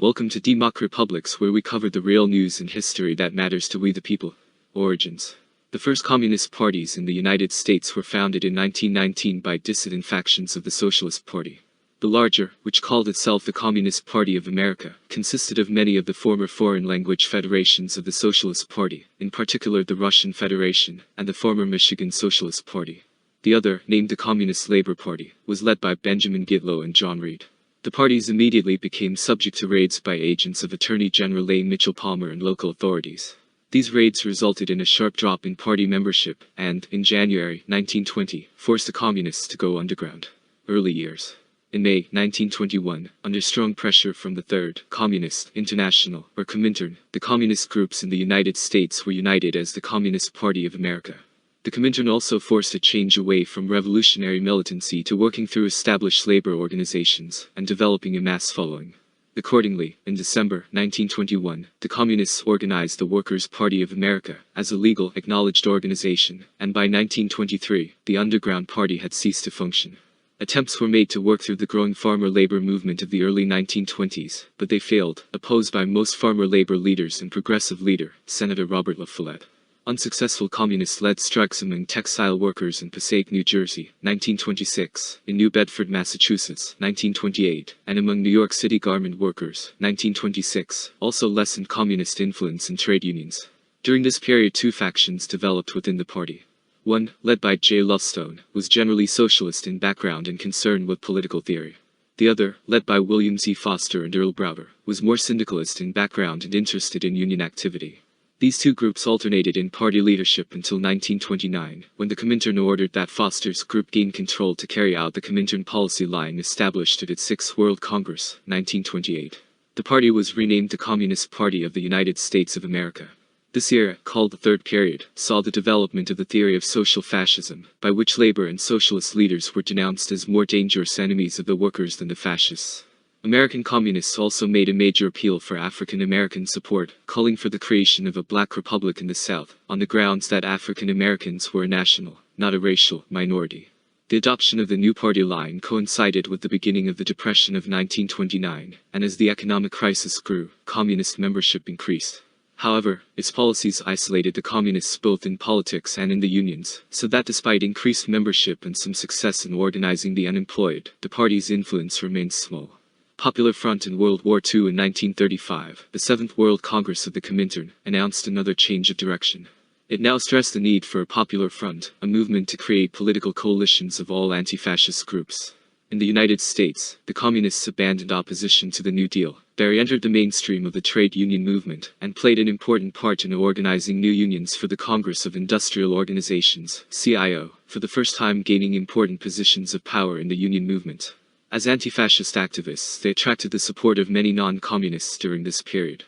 Welcome to DEMOCREPUBLIX, where we cover the real news and history that matters to we the people. Origins. The first communist parties in the United States were founded in 1919 by dissident factions of the Socialist Party. The larger, which called itself the Communist Party of America, consisted of many of the former foreign-language federations of the Socialist Party, in particular the Russian Federation, and the former Michigan Socialist Party. The other, named the Communist Labor Party, was led by Benjamin Gitlow and John Reed. The parties immediately became subject to raids by agents of Attorney General A. Mitchell Palmer and local authorities. These raids resulted in a sharp drop in party membership and, in January 1920, forced the communists to go underground. Early years. In May 1921, under strong pressure from the Third Communist International, or Comintern, the communist groups in the United States were united as the Communist Party of America. The Comintern also forced a change away from revolutionary militancy to working through established labor organizations and developing a mass following. Accordingly, in December 1921, the Communists organized the Workers' Party of America as a legal, acknowledged organization, and by 1923, the underground party had ceased to function. Attempts were made to work through the growing farmer labor movement of the early 1920s, but they failed, opposed by most farmer labor leaders and progressive leader, Senator Robert La Follette. Unsuccessful communist-led strikes among textile workers in Passaic, New Jersey, 1926, in New Bedford, Massachusetts, 1928, and among New York City garment workers, 1926, also lessened communist influence in trade unions. During this period, two factions developed within the party. One, led by J. Lovestone, was generally socialist in background and concerned with political theory. The other, led by William Z. Foster and Earl Browder, was more syndicalist in background and interested in union activity. These two groups alternated in party leadership until 1929, when the Comintern ordered that Foster's group gain control to carry out the Comintern policy line established at its Sixth World Congress, 1928. The party was renamed the Communist Party of the United States of America. This era, called the Third Period, saw the development of the theory of social fascism, by which labor and socialist leaders were denounced as more dangerous enemies of the workers than the fascists. American communists also made a major appeal for African American support, calling for the creation of a black republic in the South, on the grounds that African Americans were a national, not a racial, minority. The adoption of the new party line coincided with the beginning of the Depression of 1929, and as the economic crisis grew, communist membership increased. However, its policies isolated the communists both in politics and in the unions, so that despite increased membership and some success in organizing the unemployed, the party's influence remained small. Popular Front in World War II in 1935, the Seventh World Congress of the Comintern, announced another change of direction. It now stressed the need for a Popular Front, a movement to create political coalitions of all anti-fascist groups. In the United States, the Communists abandoned opposition to the New Deal. They entered the mainstream of the trade union movement, and played an important part in organizing new unions for the Congress of Industrial Organizations, CIO, for the first time gaining important positions of power in the union movement. As anti-fascist activists, they attracted the support of many non-communists during this period.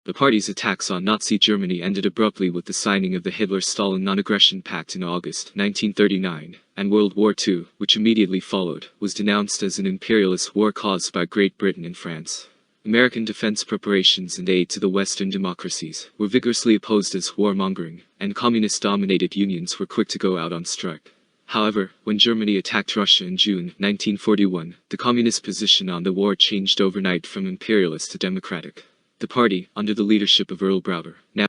The party's attacks on Nazi Germany ended abruptly with the signing of the Hitler-Stalin Non-Aggression Pact in August 1939, and World War II, which immediately followed, was denounced as an imperialist war caused by Great Britain and France. American defense preparations and aid to the Western democracies were vigorously opposed as warmongering, and communist-dominated unions were quick to go out on strike. However, when Germany attacked Russia in June 1941, the communist position on the war changed overnight from imperialist to democratic. The party, under the leadership of Earl Browder, now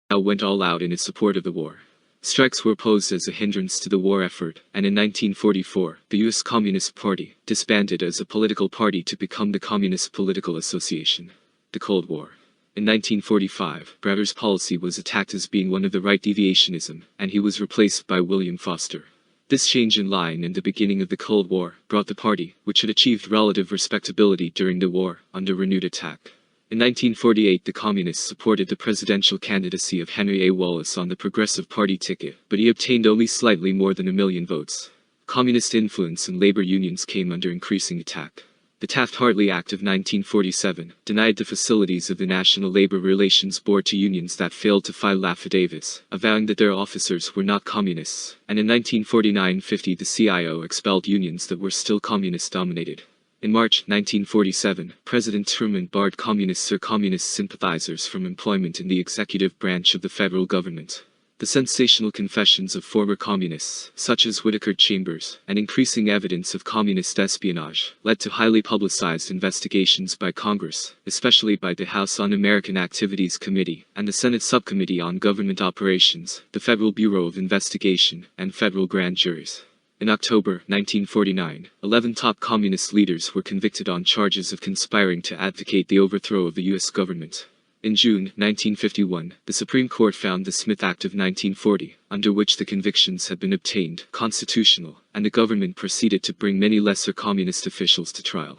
went all out in its support of the war. Strikes were opposed as a hindrance to the war effort, and in 1944, the U.S. Communist Party disbanded as a political party to become the Communist Political Association. The Cold War. In 1945, Browder's policy was attacked as being one of the right deviationism, and he was replaced by William Foster. This change in line and the beginning of the Cold War brought the party, which had achieved relative respectability during the war, under renewed attack. In 1948, the Communists supported the presidential candidacy of Henry A. Wallace on the Progressive Party ticket, but he obtained only slightly more than 1 million votes. Communist influence in labor unions came under increasing attack. The Taft-Hartley Act of 1947 denied the facilities of the National Labor Relations Board to unions that failed to file affidavits, avowing that their officers were not communists, and in 1949-50 the CIO expelled unions that were still communist-dominated. In March 1947, President Truman barred communists or communist sympathizers from employment in the executive branch of the federal government. The sensational confessions of former communists, such as Whittaker Chambers, and increasing evidence of communist espionage, led to highly publicized investigations by Congress, especially by the House Un-American Activities Committee, and the Senate Subcommittee on Government Operations, the Federal Bureau of Investigation, and federal grand juries. In October 1949, 11 top communist leaders were convicted on charges of conspiring to advocate the overthrow of the U.S. government. In June 1951, the Supreme Court found the Smith Act of 1940, under which the convictions had been obtained, constitutional, and the government proceeded to bring many lesser communist officials to trial.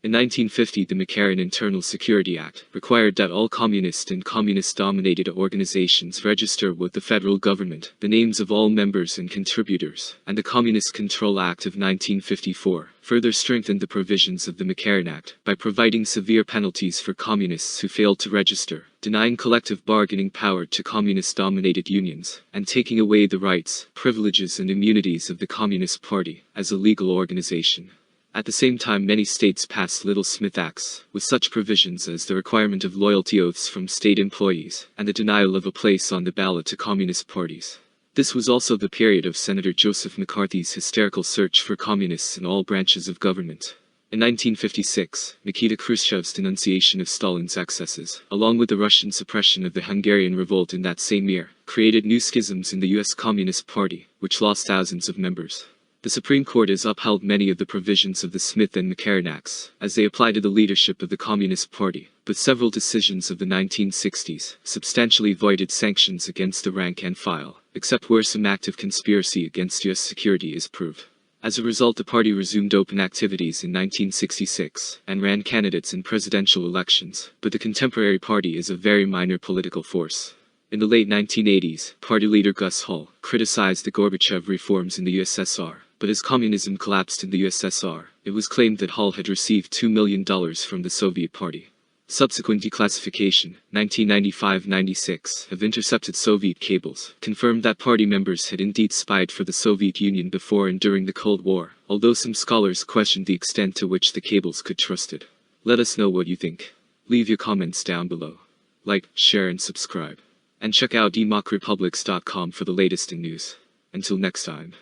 In 1950, the McCarran Internal Security Act required that all communist and communist-dominated organizations register with the federal government the names of all members and contributors, and the Communist Control Act of 1954 further strengthened the provisions of the McCarran Act by providing severe penalties for communists who failed to register, denying collective bargaining power to communist-dominated unions, and taking away the rights, privileges and immunities of the Communist Party as a legal organization. At the same time, many states passed Little Smith Acts, with such provisions as the requirement of loyalty oaths from state employees, and the denial of a place on the ballot to communist parties. This was also the period of Senator Joseph McCarthy's hysterical search for communists in all branches of government. In 1956, Nikita Khrushchev's denunciation of Stalin's excesses, along with the Russian suppression of the Hungarian revolt in that same year, created new schisms in the U.S. Communist Party, which lost thousands of members. The Supreme Court has upheld many of the provisions of the Smith and McCarran Acts, as they apply to the leadership of the Communist Party, but several decisions of the 1960s substantially voided sanctions against the rank and file, except where some active conspiracy against U.S. security is proved. As a result, the party resumed open activities in 1966, and ran candidates in presidential elections, but the contemporary party is a very minor political force. In the late 1980s, party leader Gus Hall criticized the Gorbachev reforms in the USSR, but as communism collapsed in the USSR, it was claimed that Hall had received $2 million from the Soviet Party. Subsequent declassification, 1995-96, of intercepted Soviet cables, confirmed that party members had indeed spied for the Soviet Union before and during the Cold War, although some scholars questioned the extent to which the cables could be trusted. Let us know what you think. Leave your comments down below. Like, share and subscribe. And check out DEMOCREPUBLIX.com for the latest in news. Until next time.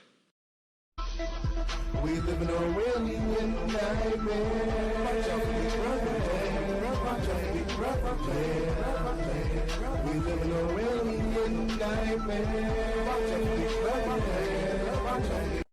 We live in a really nightmare. We live in a really nightmare.